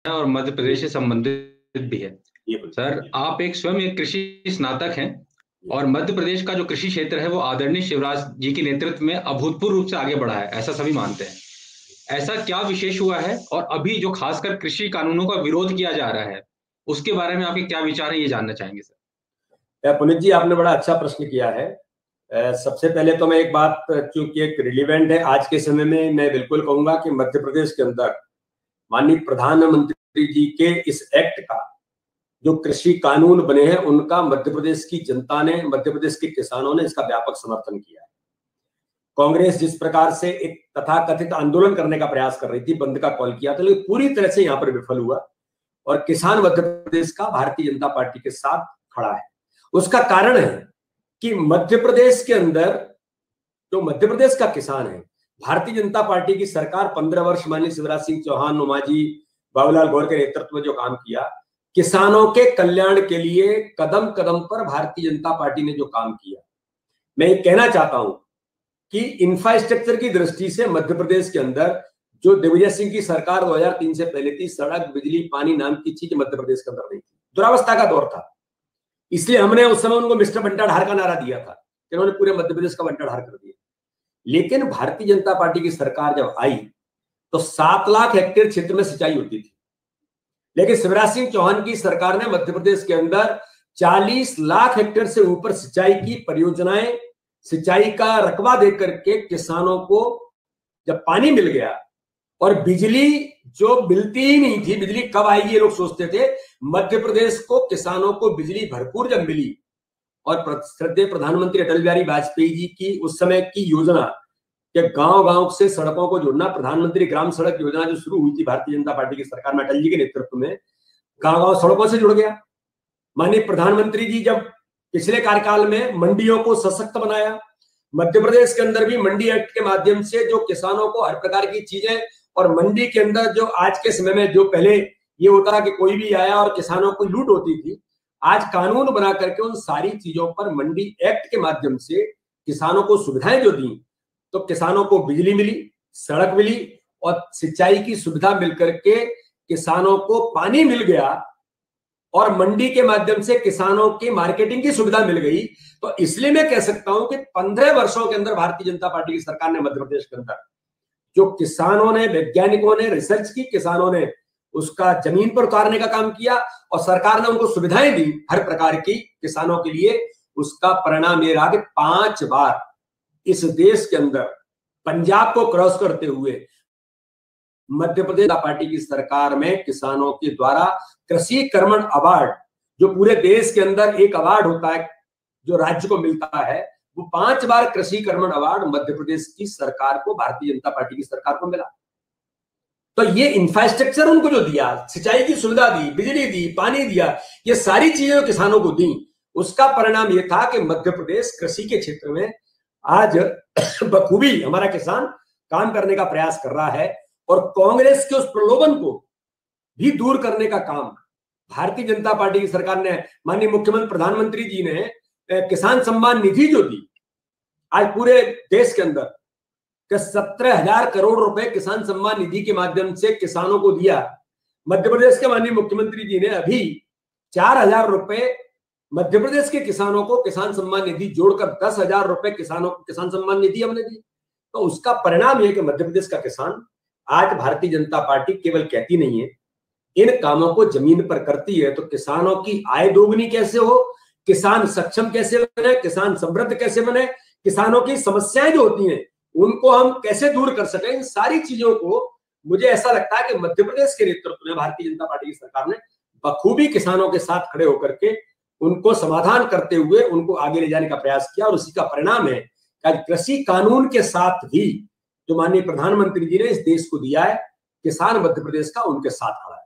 और मध्य प्रदेश से संबंधित भी है। सर, आप स्वयं एक कृषि स्नातक हैं और मध्य प्रदेश का जो कृषि क्षेत्र है वो आदरणीय शिवराज जी के नेतृत्व में अभूतपूर्व रूप से आगे बढ़ा है, ऐसा सभी मानते हैं। ऐसा क्या विशेष हुआ है और अभी जो खासकर कृषि कानूनों का विरोध किया जा रहा है उसके बारे में आपके क्या विचार है, ये जानना चाहेंगे सर। पुनीत जी, आपने बड़ा अच्छा प्रश्न किया है। सबसे पहले तो मैं एक बात, चूंकि एक रिलीवेंट है आज के समय में, मैं बिल्कुल कहूंगा कि मध्य प्रदेश के अंदर माननीय प्रधानमंत्री जी के इस एक्ट का, जो कृषि कानून बने हैं उनका मध्य प्रदेश की जनता ने, मध्य प्रदेश के किसानों ने इसका व्यापक समर्थन किया है। कांग्रेस जिस प्रकार से एक तथाकथित आंदोलन करने का प्रयास कर रही थी, बंद का कॉल किया था, लेकिन पूरी तरह से यहाँ पर विफल हुआ और किसान मध्य प्रदेश का भारतीय जनता पार्टी के साथ खड़ा है। उसका कारण है कि मध्य प्रदेश के अंदर जो मध्य प्रदेश का किसान है, भारतीय जनता पार्टी की सरकार 15 वर्ष माननीय शिवराज सिंह चौहान, उमाजी, बाबूलाल गौर के नेतृत्व में जो काम किया, किसानों के कल्याण के लिए कदम कदम पर भारतीय जनता पार्टी ने जो काम किया, मैं ये कहना चाहता हूं कि इंफ्रास्ट्रक्चर की दृष्टि से मध्य प्रदेश के अंदर जो दिग्विजय सिंह की सरकार 2003 से पहले थी, सड़क, बिजली, पानी नाम की चीज मध्य प्रदेश के अंदर नहीं थी, दुरावस्था का दौर था। इसलिए हमने उस समय उनको मिस्टर बंटाढार का नारा दिया था, जिन्होंने पूरे मध्य प्रदेश का बंटाढार कर दिया। लेकिन भारतीय जनता पार्टी की सरकार जब आई तो 7 लाख हेक्टेयर क्षेत्र में सिंचाई होती थी, लेकिन शिवराज सिंह चौहान की सरकार ने मध्य प्रदेश के अंदर 40 लाख हेक्टेयर से ऊपर सिंचाई की परियोजनाएं, सिंचाई का रकबा देकर के किसानों को जब पानी मिल गया और बिजली जो मिलती ही नहीं थी, बिजली कब आएगी ये लोग सोचते थे, मध्य प्रदेश को किसानों को बिजली भरपूर जब मिली और श्रद्धेय प्रधानमंत्री अटल बिहारी वाजपेयी जी की उस समय की योजना कि गांव गांव से सड़कों को जोड़ना, प्रधानमंत्री ग्राम सड़क योजना जो शुरू हुई थी भारतीय जनता पार्टी की सरकार में अटल जी के नेतृत्व में, गांव गांव सड़कों से जुड़ गया। माननीय प्रधानमंत्री जी जब पिछले कार्यकाल में मंडियों को सशक्त बनाया, मध्य प्रदेश के अंदर भी मंडी एक्ट के माध्यम से जो किसानों को हर प्रकार की चीजें, और मंडी के अंदर जो आज के समय में जो पहले ये होता था कि कोई भी आया और किसानों को लूट होती थी, आज कानून बना करके उन सारी चीजों पर मंडी एक्ट के माध्यम से किसानों को सुविधाएं जो दी, तो किसानों को बिजली मिली, सड़क मिली और सिंचाई की सुविधा मिलकर के किसानों को पानी मिल गया और मंडी के माध्यम से किसानों की मार्केटिंग की सुविधा मिल गई। तो इसलिए मैं कह सकता हूं कि 15 वर्षों के अंदर भारतीय जनता पार्टी की सरकार ने मध्य प्रदेश के अंदर जो किसानों ने, वैज्ञानिकों ने रिसर्च की, किसानों ने उसका जमीन पर उतारने का काम किया और सरकार ने उनको सुविधाएं दी हर प्रकार की किसानों के लिए। उसका परिणाम ये रहा कि 5 बार इस देश के अंदर पंजाब को क्रॉस करते हुए मध्य प्रदेश पार्टी की सरकार में किसानों के द्वारा कृषि कर्मण अवार्ड, जो पूरे देश के अंदर एक अवार्ड होता है जो राज्य को मिलता है, वो 5 बार कृषि कर्मण अवार्ड मध्य प्रदेश की सरकार को, भारतीय जनता पार्टी की सरकार को मिला। तो ये इंफ्रास्ट्रक्चर उनको जो दिया, सिंचाई की सुविधा दी, बिजली दी, पानी दिया, ये सारी चीजें किसानों को दी, उसका परिणाम ये था कि मध्य प्रदेश कृषि के क्षेत्र में आज बखूबी हमारा किसान काम करने का प्रयास कर रहा है और कांग्रेस के उस प्रलोभन को भी दूर करने का काम भारतीय जनता पार्टी की सरकार ने, माननीय मुख्यमंत्री प्रधानमंत्री जी ने किसान सम्मान निधि जो दी, आज पूरे देश के अंदर 17,000 करोड़ रुपए किसान सम्मान निधि के माध्यम से किसानों को दिया। मध्य प्रदेश के माननीय मुख्यमंत्री जी ने अभी 4,000 रुपए मध्य प्रदेश के किसानों को किसान सम्मान निधि जोड़कर 10,000 रुपए किसानों को किसान सम्मान निधि हमने दी। तो उसका परिणाम यह कि मध्य प्रदेश का किसान आज भारतीय जनता पार्टी केवल कहती नहीं है, इन कामों को जमीन पर करती है। तो किसानों की आय दोगुनी कैसे हो, किसान सक्षम कैसे बने, किसान समृद्ध कैसे बने, किसानों की समस्याएं जो होती हैं उनको हम कैसे दूर कर सकें, इन सारी चीजों को मुझे ऐसा लगता है कि मध्य प्रदेश के नेतृत्व में भारतीय जनता पार्टी की सरकार ने बखूबी किसानों के साथ खड़े होकर के उनको समाधान करते हुए उनको आगे ले जाने का प्रयास किया और उसी का परिणाम है कि कृषि कानून के साथ भी जो माननीय प्रधानमंत्री जी ने इस देश को दिया है, किसान मध्य प्रदेश का उनके साथ खड़ा है।